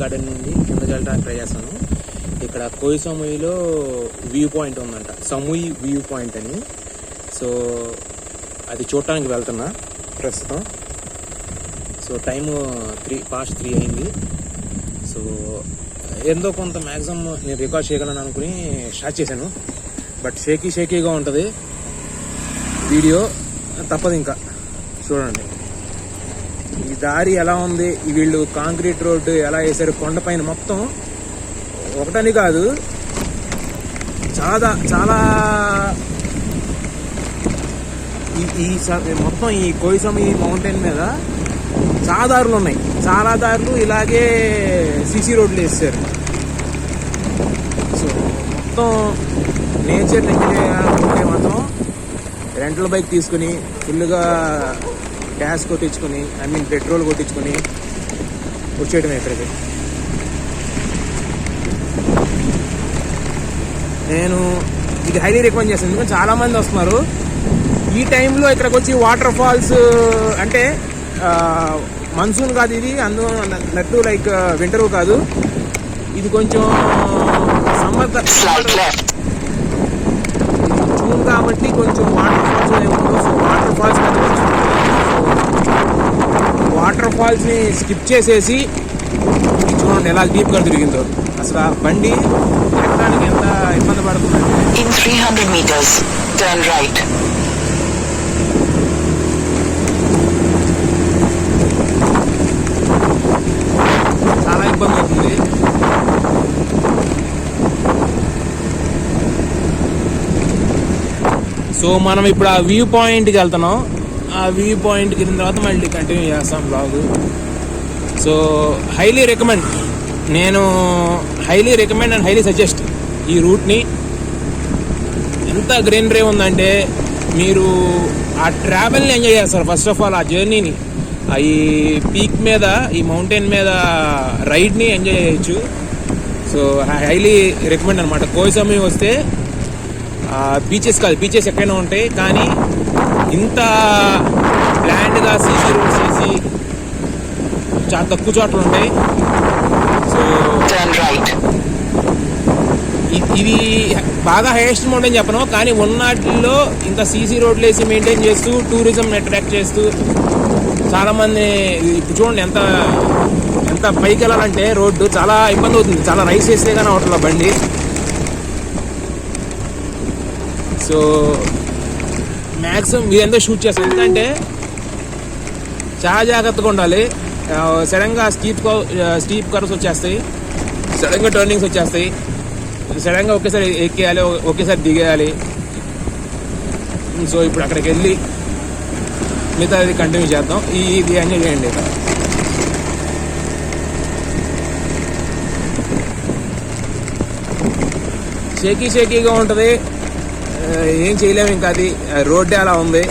Garden నుండి కిందకి వెళ్ళడానికి ట్రై చేస్తాను. ఇక్కడ కోయి సముయిలో వ్యూ పాయింట్ ఉందంట, సముయి వ్యూ పాయింట్ అని. సో అది చూడటానికి వెళ్తున్నా ప్రస్తుతం. సో టైము 3 అయింది. సో ఎంతో కొంత మ్యాక్సిమం నేను రికార్డ్ చేయగలను అనుకుని స్టార్ట్ చేశాను. బట్ షేకీగా ఉంటుంది వీడియో, తప్పదు ఇంకా. చూడండి ఈ దారి ఎలా ఉంది, వీళ్ళు కాంక్రీట్ రోడ్డు ఎలా వేశారు కొండపైన. మొత్తం ఒకటని కాదు, చాలా ఈ మొత్తం ఈ కోయిసమి మౌంటైన్ మీద చాలా దారులు ఉన్నాయి. చాలా దారులు ఇలాగే సీసీ రోడ్లు వేస్తారు. సో మొత్తం నేచర్ ఎంజాయ్ చేయాలనుకుంటే మాత్రం రెంటల్ బైక్ తీసుకుని ఫుల్గా గ్యాస్ కొట్టించుకొని, పెట్రోల్ కొట్టించుకొని వచ్చేయడమే ఇక్కడికి. నేను ఇది హైలీ రికమెండ్ చేస్తాను, ఎందుకంటే చాలామంది వస్తున్నారు ఈ టైంలో ఇక్కడికి వచ్చి. వాటర్ ఫాల్స్ అంటే మన్సూన్ కాదు ఇది, అందులో లైక్ వింటర్ కాదు, ఇది కొంచెం సమ్మర్ జూన్ కాబట్టి కొంచెం వాటర్ ఫాల్స్ ఏముండవు. సో వాటర్ ఫాల్స్ని స్కిప్ చేసేసి చూడండి ఎలా డీప్గా తిరిగిందో. అసలు ఆ బండి ఎక్కడానికి ఎంత ఇబ్బంది పడుతుందంటే, In 300 meters, turn right. చాలా ఇబ్బంది అవుతుంది. సో మనం ఇప్పుడు ఆ వ్యూ పాయింట్కి వెళ్తున్నాం. ఆ వ్యూ పాయింట్కి వెళ్ళిన తర్వాత మళ్ళీ కంటిన్యూ చేస్తాం బ్లాగ్. సో హైలీ రికమెండ్, నేను highly recommend and highly suggest ఈ రూట్ని. ఎంత గ్రీనరీ ఉందంటే మీరు ఆ ట్రావెల్ని ఎంజాయ్ చేస్తారు. ఫస్ట్ ఆఫ్ ఆల్ ఆ జర్నీని, ఈ పీక్ మీద, ఈ మౌంటైన్ మీద రైడ్ని ఎంజాయ్ చేయొచ్చు. సో హైలీ రికమెండ్ అనమాట. కోయి సముయి వస్తే బీచెస్ కాదు, బీచెస్ ఎక్కడైనా ఉంటాయి, కానీ ఇంత ప్లాండ్గా సీసీ రోడ్స్ వేసి చాలా తక్కువ చోట్ల ఉంటాయి. సో ఇది బాగా హైయెస్ట్ మౌంటైన్ చెప్పను, కానీ ఉన్నట్లో ఇంత సీసీ రోడ్లు వేసి మెయింటైన్ చేస్తూ టూరిజం అట్రాక్ట్ చేస్తూ చాలామంది. ఇప్పుడు చూడండి ఎంత పైకి వెళ్ళాలంటే రోడ్డు చాలా ఇబ్బంది అవుతుంది, చాలా రైస్ వేస్తే కానీ అవట్ల బండి. సో మ్యాక్సిమం మీరు ఎంతో షూట్ చేస్తారు, ఎందుకంటే చాలా జాగ్రత్తగా ఉండాలి. సడన్గా స్టీప్ కర్వ్స్ వచ్చేస్తాయి, సడన్గా టర్నింగ్స్ వచ్చేస్తాయి, సడన్గా ఒకేసారి ఎక్కేయాలి, ఒకేసారి దిగేయాలి. సో ఇప్పుడు అక్కడికి వెళ్ళి మిగతా అది కంటిన్యూ చేద్దాం. ఇది ఎంజాయ్ చేయండి. షేకీగా ఉంటుంది, ఏం చేయలేము ఇంకా. అది రోడ్డే అలా ఉంది.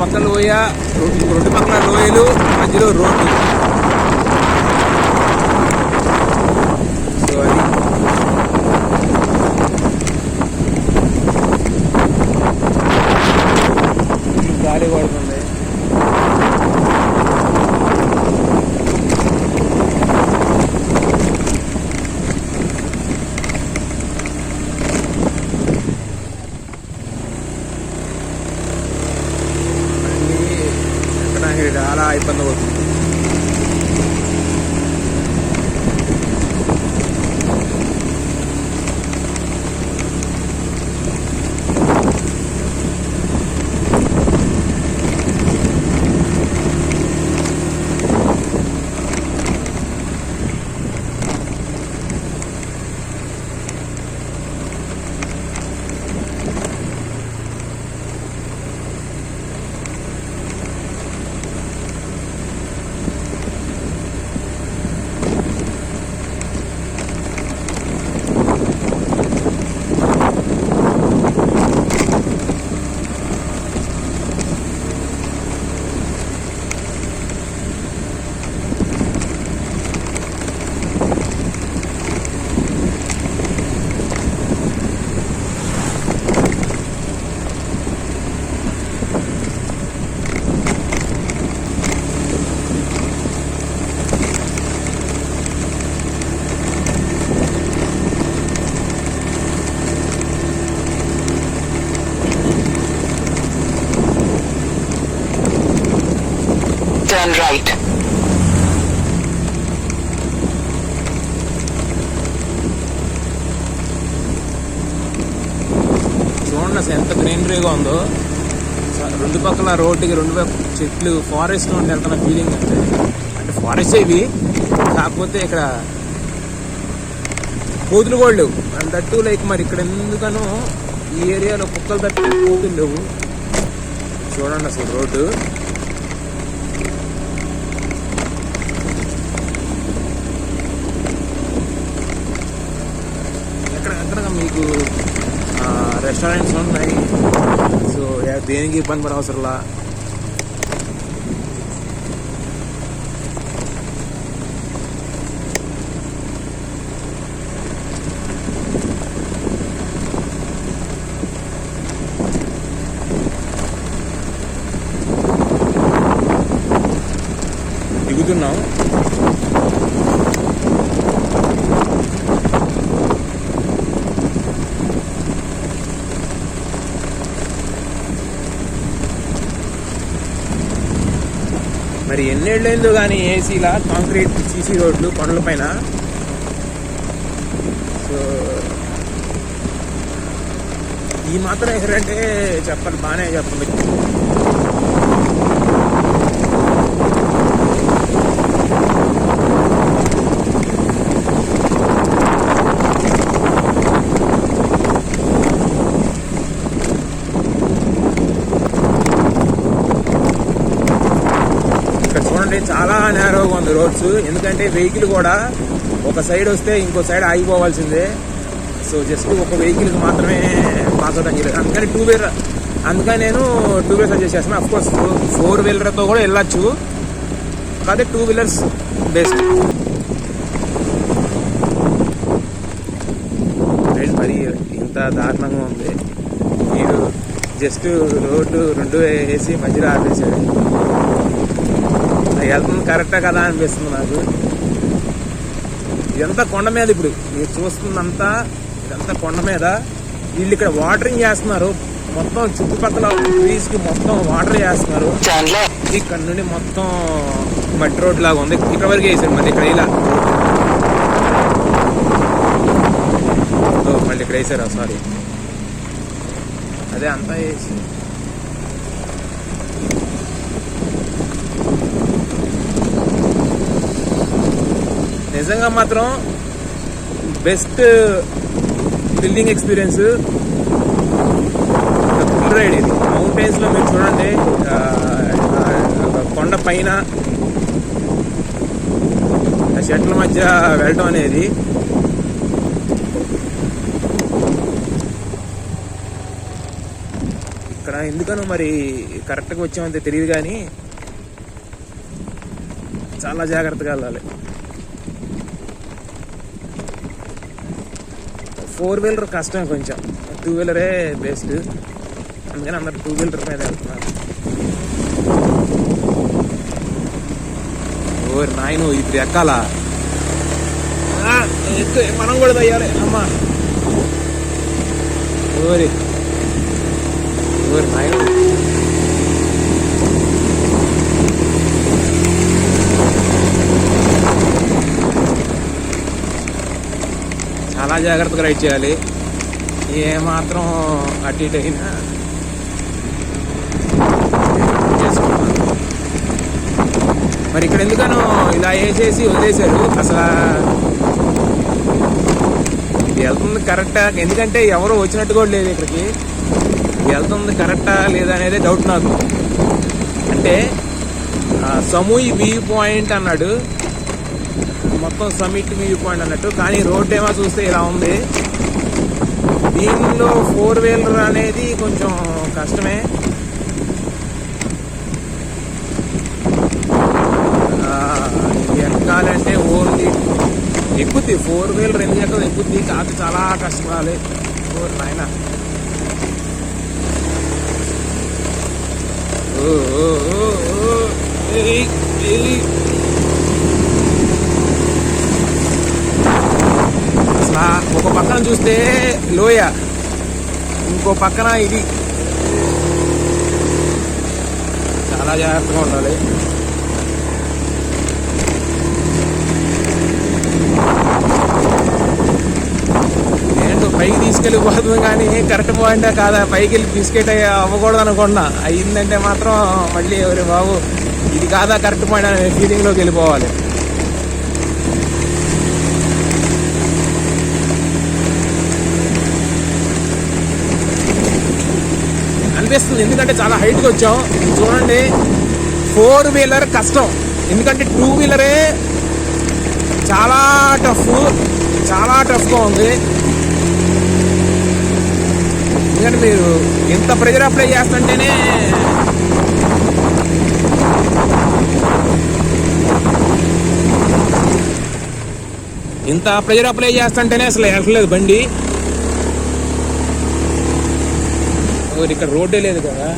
పక్క లోయ, రెండు పక్కల లోయలు, మధ్యలో రోడ్డు. సో అది గాలి పడుతుంది. చాలా ఇబ్బంది అవుతుంది. Turn right. చూడండి అసలు ఎంత గ్రీనరీగా ఉందో. రెండు పక్కల రోడ్డుకి రెండు పక్కల చెట్లు, ఫారెస్ట్ నుండి వెళ్తున్న ఫీలింగ్ అంటే ఫారెస్ట్ ఇవి, కాకపోతే ఇక్కడ కోతులు కూడా లేవు. అండ్ దట్టు లైక్ మరి ఇక్కడ ఎందుకనో ఈ ఏరియాలో కుక్కలు తప్పి కోతులు లేవు. చూడండి అసలు రోడ్డు ఎక్కడ మీకు రెస్టారెంట్స్ ఉన్నాయి. సో దేనికి ఇబ్బంది పడే అవసరంలా. దిగుతున్నాం. మరి ఎన్నేళ్ళైందో కానీ ఏసీలా కాంక్రీట్ సీసీ రోడ్లు కొండల పైన. సో ఈ మాత్రం ఎక్కడంటే చెప్పాలి, బాగానే చెప్పండి. చాలా నేరోగా ఉంది రోడ్స్. ఎందుకంటే వెహికల్ కూడా ఒక సైడ్ వస్తే ఇంకో సైడ్ ఆగిపోవాల్సిందే. సో జస్ట్ ఒక వెహికల్కి మాత్రమే పాస్ అవుతాను చెప్పలేదు. అందుకని నేను 2 వీలర్ సజెస్ట్ చేస్తాను. అఫ్కోర్స్ 4 వీలర్తో కూడా వెళ్ళచ్చు, కాదే 2 వీలర్స్ బెస్ట్. మరి ఇంత దారుణంగా ఉంది. మీరు జస్ట్ రోడ్డు 2 వేసి మధ్యలో ఆపేసాడు. వెళ్తుంది కరెక్టా కదా అనిపిస్తుంది నాకు. ఇదంతా కొండ మీద, ఇప్పుడు మీరు చూస్తుందంతా ఇదంతా కొండ మీద. వీళ్ళు ఇక్కడ వాటరింగ్ చేస్తున్నారు. మొత్తం చుట్టుపక్కల ట్రీస్ కి మొత్తం వాటర్ చేస్తున్నారు. ఇక్కడ నుండి మొత్తం మట్టి రోడ్ లాగా ఉంది. ఇక్కడ వరకు వేసారు, మళ్ళీ ఇక్కడ ఇలా మళ్ళీ ఇక్కడ వేసారా, సారీ, అదే అంతా వేసి. నిజంగా మాత్రం best building experience full ride ఇది. మౌంటైన్స్ లో మీరు చూడండి, కొండ పైన చెట్ల మధ్య వెళ్ళడం అనేది ఇక్కడ ఎందుకనో మరి కరెక్ట్గా వచ్చామంతే తెలియదు, కానీ చాలా జాగ్రత్తగా వెళ్ళాలి. 4 వీలర్ కష్టం కొంచెం, 2 వీలరే బెస్ట్. అందుకని అందరు 2 వీలర్ మీద వెళ్తున్నారు. ఓరి నాయన, ఇప్పుడు ఎక్కాలా? మనం కూడా తయ్యాలి అమ్మా. ఓరి నాయన, చాలా జాగ్రత్తగా రైడ్ చేయాలి. ఏమాత్రం అటు ఇటు అయినా చేసుకున్నాను. మరి ఇక్కడ ఎందుకనో ఇలా వేసేసి వదిలేశారు. అసలు ఇది వెళ్తుంది కరెక్టా? ఎందుకంటే ఎవరు వచ్చినట్టు కూడా లేదు ఇక్కడికి. వెళ్తుంది కరెక్టా లేదా అనేది డౌట్ నాకు. అంటే సమూయి వ్యూ పాయింట్ అన్నాడు, మొత్తం సమిట్ వ్యూ పాయింట్ అన్నట్టు, కానీ రోడ్ ఏమో చూస్తే ఇలా ఉంది. దీనిలో 4 వీలర్ అనేది కొంచెం కష్టమే. ఎక్కాలంటే ఓన్లీ ఎక్కుద్ది 4 వీలర్, ఎందుకు ఎక్కదు, ఎక్కుద్ది, కాదు చాలా కష్టపడాలి. నాయన అసలు ఒక పక్కన చూస్తే లోయ, ఇంకో పక్కన ఇది. చాలా జాగ్రత్తగా ఉండాలి. ఏంటో పైకి తీసుకెళ్ళిపోతుంది కానీ కరెక్ట్ పాయింటే కాదా, పైకి వెళ్ళి బిస్కెట్ అవ్వకూడదు అనుకున్నా. అయ్యిందంటే మాత్రం మళ్ళీ ఎవరి బాబు ఇది కాదా కరెక్ట్ పాయింట్ అనే ఫీలింగ్లోకి వెళ్ళిపోవాలి. అనిపిస్తుంది ఎందుకంటే చాలా హైట్కి వచ్చాం. చూడండి 4-వీలర్ కష్టం, ఎందుకంటే 2-వీలరే చాలా టఫ్గా ఉంది. ఎందుకంటే మీరు ఎంత ప్రెజర్ అప్లై చేస్తుంటేనే అసలు వెళ్ళలేదు బండి. ఇక్కడ రోడ్డే లేదు కదా.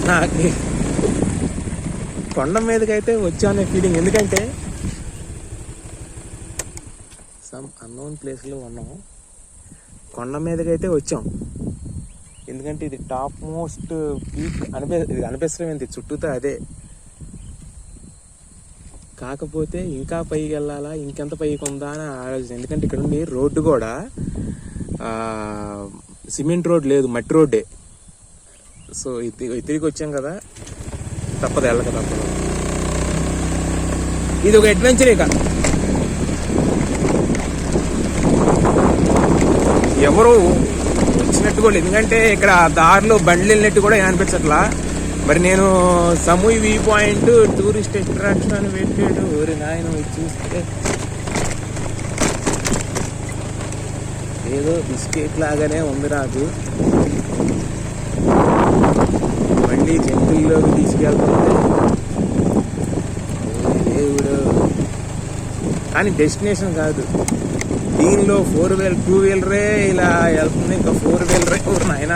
నాకు కొండ మీదకైతే వచ్చానే ఫీలింగ్, ఎందుకంటే సమ్ అన్నోన్ ప్లేస్లో ఉన్నాము. కొండ మీదకైతే వచ్చాం ఎందుకంటే ఇది టాప్ మోస్ట్ పీక్ అనిపిస్తుంది చుట్టూతో అదే. కాకపోతే ఇంకా పైకి వెళ్ళాలా, ఇంకెంత పైకి ఉందా అని ఆలోచన. ఎందుకంటే ఇక్కడ నుండి రోడ్డు కూడా సిమెంట్ రోడ్ లేదు, మట్టి రోడ్డే. సో తిరిగి వచ్చాం కదా, తప్పదు వెళ్ళక తప్పదు. ఇది ఒక అడ్వెంచర్. ఇక ఎవరు వచ్చినట్టు కూడా, ఎందుకంటే ఇక్కడ దారిలో బండ్లు వెళ్ళినట్టు కూడా అనిపించట్లా. మరి నేను సమూహ వ్యూ పాయింట్ టూరిస్ట్ అట్రాక్షన్ అని పెట్టాడు. ఓరి నాయన చూస్తే ఏదో బిస్కెట్ లాగానే ఉంది నాకు. మళ్ళీ జంతువుల్లోకి తీసుకెళ్తుంది దేవుడు. కానీ డెస్టినేషన్ కాదు, దీనిలో 2-వీలరే ఇలా వెళ్తుంది. ఇంకా 4-వీలరే ఊరు నాయన,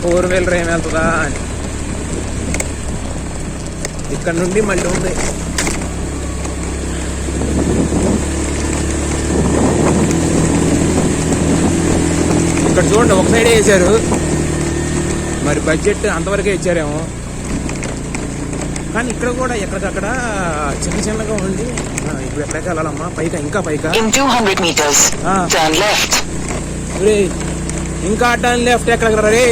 4-వీలర్ ఏమి వెళ్తుందా అని. ఇక్కడ నుండి మళ్ళీ ఉంది. ఇక్కడ చూడండి ఒక సైడే వేసారు, మరి బడ్జెట్ అంతవరకే ఇచ్చారేమో. కానీ ఇక్కడ కూడా ఎక్కడికక్కడ చిన్నగా ఉండి. ఇప్పుడు ఎక్కడికి వెళ్ళాలమ్మా? పైకా, ఇంకా పైకా. ఇంకా టర్న్ లెఫ్ట్ ఎక్కడ రే?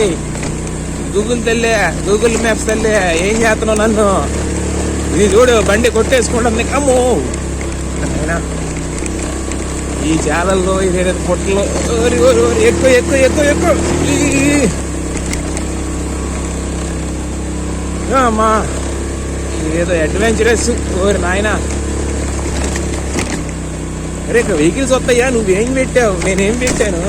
గూగుల్ మ్యాప్స్ తల్లే ఏం చేస్తున్నావు నన్ను? ఇది చూడు బండి కొట్టేసుకుంటుంది. అమ్మో ఈ జాలల్లో ఇదే పొట్టలో ఎక్కువ అమ్మా. ఏదో అడ్వెంచరస్ ఓరి నాయన. అరే ఇక్కడ వెహికల్స్ వస్తాయా? నువ్వేం పెట్టావు, నేనేం పెట్టాను?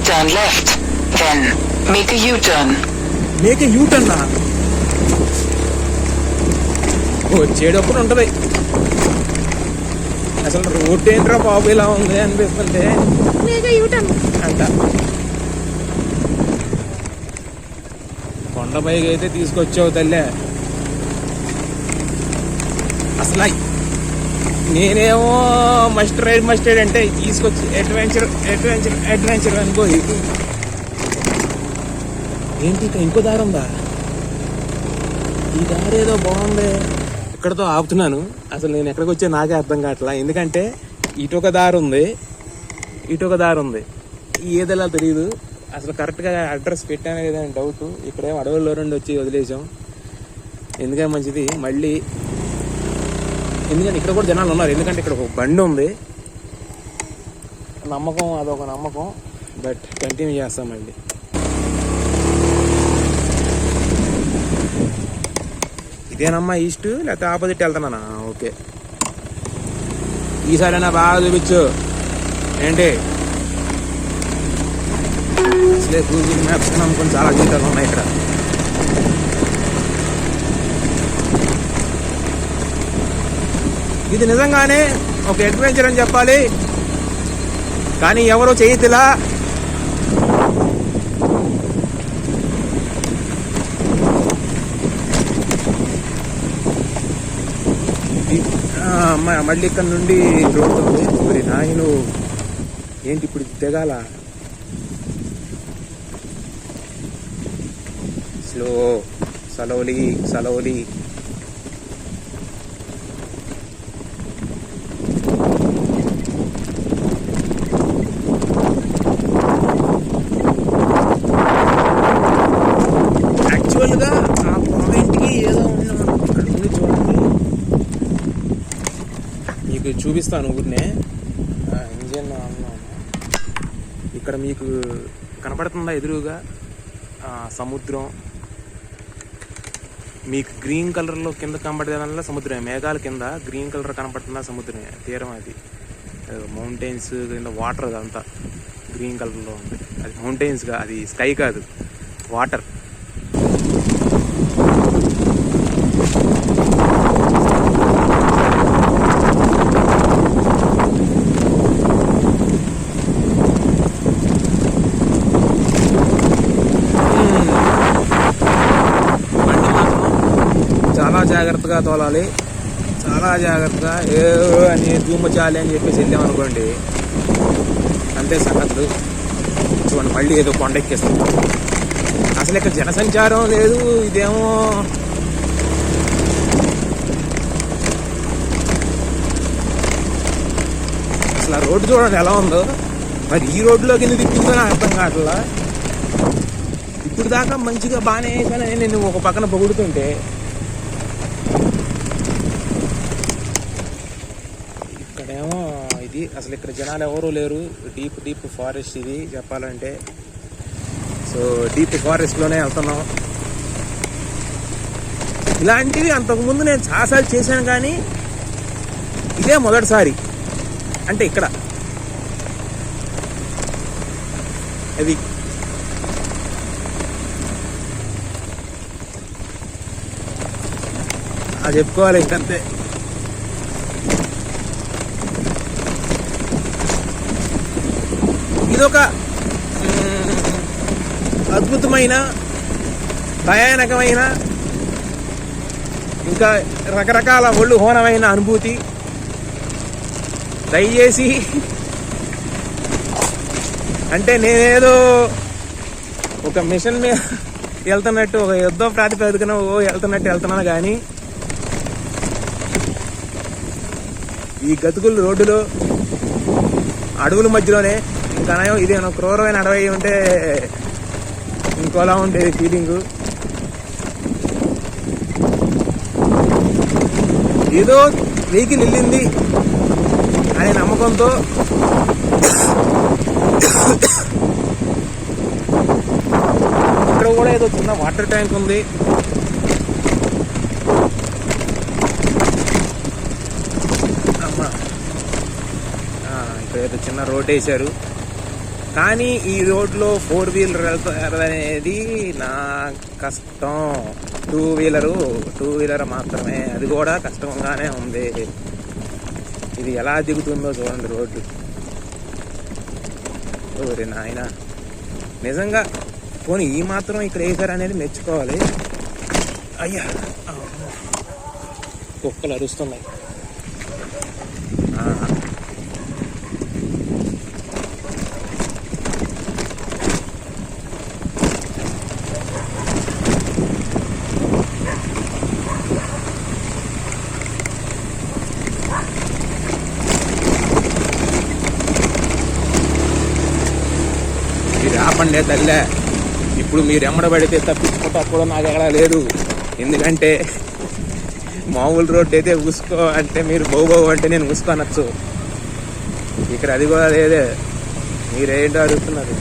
Turn left, then make a U-turn. Make a U-turn నా? వచ్చేటప్పుడు ఉంటది. అసలు రోడ్ ఏంట్రా బాబు ఇలా ఉంది అనిపిస్తుంటే మేక్ a U-turn అంట. కొండపైకి అయితే తీసుకొచ్చావు తల్లే. అసలు నేనేమో మస్ట్ రైడ్ అంటే తీసుకొచ్చి అడ్వెంచర్ అనుకోయి. ఏంటి ఇక్కడ ఇంకో దారి ఉందా? ఈ దారి ఏదో బాగుంది. ఇక్కడతో ఆపుతున్నాను. అసలు నేను ఎక్కడికి వచ్చా నాకే అర్థం కావట్లా. ఎందుకంటే ఇటొక దారి ఉంది, ఏదెలా తెలియదు. అసలు కరెక్ట్గా అడ్రస్ పెట్టానే లేదని డౌట్. ఇక్కడేమో అడవుల్లో నుండి వచ్చి వదిలేసాం. ఎందుకంటే మంచిది మళ్ళీ, ఎందుకంటే ఇక్కడ కూడా జనాలు ఉన్నారు. ఎందుకంటే ఇక్కడ ఒక బండి ఉంది, నమ్మకం, అదొక నమ్మకం. బట్ కంటిన్యూ చేస్తాం మళ్ళీ. ఇదేనమ్మా ఈస్ట్, లేకపోతే ఆపోజిట్ వెళ్తానా? ఓకే, ఈసారైనా బాగా చూపించు. ఏంటి అసలే గూగుల్ మ్యాప్స్ నమ్ముకొని చాలా జీవితాలు ఉన్నాయి ఇక్కడ. ఇది నిజంగానే ఒక అడ్వెంచర్ అని చెప్పాలి, కానీ ఎవరో చేయతిలా. మళ్ళీ ఇక్కడ నుండి రోడ్ ఉంది. మరి నాయను ఏంటి ఇప్పుడు దిగాల? సలోలి యాక్చువల్గా ఆ పాయింట్కి ఏదో అక్కడ ఉంది చూడండి, మీకు చూపిస్తాను ఊరినే. ఇంజిన్ ఇక్కడ మీకు కనపడుతుందా ఎదురుగా సముద్రం? మీకు గ్రీన్ కలర్లో కింద కనబడేదానిలో సముద్రమే, మేఘాల కింద గ్రీన్ కలర్ కనపడుతుందా సముద్రమే, తీరం అది. మౌంటైన్స్ కింద వాటర్ అదంతా గ్రీన్ కలర్లో ఉంది. అది మౌంటైన్స్గా, అది స్కై కాదు, వాటర్. చాలా జాగ్రత్తగా తోలాలి, చాలా జాగ్రత్తగా. ఏ అని ధూమచాలి అని చెప్పేసి వెళ్ళామనుకోండి, అంతే సంగతులు. చూడండి మళ్ళీ ఏదో కొండెక్కేస్తాం. అసలు ఇక్కడ జనసంచారం లేదు, ఇదేమో అసలు ఆ రోడ్డు చూడండి ఎలా ఉందో. మరి ఈ రోడ్డులోకి ఎందుకు తిప్పిందో నాకు అర్థం కావట్లా. ఇప్పుడు దాకా మంచిగా బాగానే వేసాను నేను ఒక పక్కన పొగుడుతుంటే, ఇక్కడేమో ఇది అసలు ఇక్కడ జనాలు ఎవరూ లేరు. డీప్ ఫారెస్ట్ ఇది చెప్పాలంటే. సో డీప్ ఫారెస్ట్లోనే వెళ్తున్నాం. ఇలాంటివి అంతకుముందు నేను చాలాసార్లు చేశాను, కానీ ఇదే మొదటిసారి. అంటే ఇక్కడ అది అది చెప్పుకోవాలి ఇంకంతే. ఇదొక అద్భుతమైన, భయానకమైన, ఇంకా రకరకాల ఒళ్ళు హోనమైన అనుభూతి. దయచేసి అంటే నేనేదో ఒక మిషన్ మీద వెళ్తున్నట్టు, ఒక యుద్ధ ప్రాతిపదికన వెళ్తున్నట్టు వెళ్తున్నాను, కానీ ఈ గతుకులు రోడ్డులో అడవుల మధ్యలోనే. ఇంకా ఇదేమో క్రూరమైన అడవి ఉంటే ఇంకోలా ఉండేది ఫీలింగు. ఏదో వెహికల్ వెళ్ళింది అనే నమ్మకంతో ఇక్కడ కూడా ఏదో చిన్న వాటర్ ట్యాంక్ ఉంది. అమ్మా ఇక్కడ ఏదో చిన్న రోడ్ వేశారు, కానీ ఈ రోడ్లో 4 వీలర్ వెళ్తారు అనేది నా కష్టం. 2 వీలర్ మాత్రమే, అది కూడా కష్టంగానే ఉంది. ఇది ఎలా దిగుతుందో చూడండి రోడ్డు. ఓరే నాయన, నిజంగా పోనీ ఈ మాత్రం ఇక్కడ వేసారు అనేది మెచ్చుకోవాలి. అయ్యా కుక్కలు అరుస్తున్నాయి. మీరు ఆపండే తల్లే. ఇప్పుడు మీరు ఎమ్మడబడితే తప్పించుకుంటా కూడా నాకు ఎక్కడ లేదు. ఎందుకంటే మామూలు రోడ్డు అయితే ఉసుకో అంటే మీరు బౌబౌ అంటే నేను ఉసుకోనొచ్చు. ఇక్కడ అది కూడా లేదే. మీరేంటో అడుగుతున్నారు.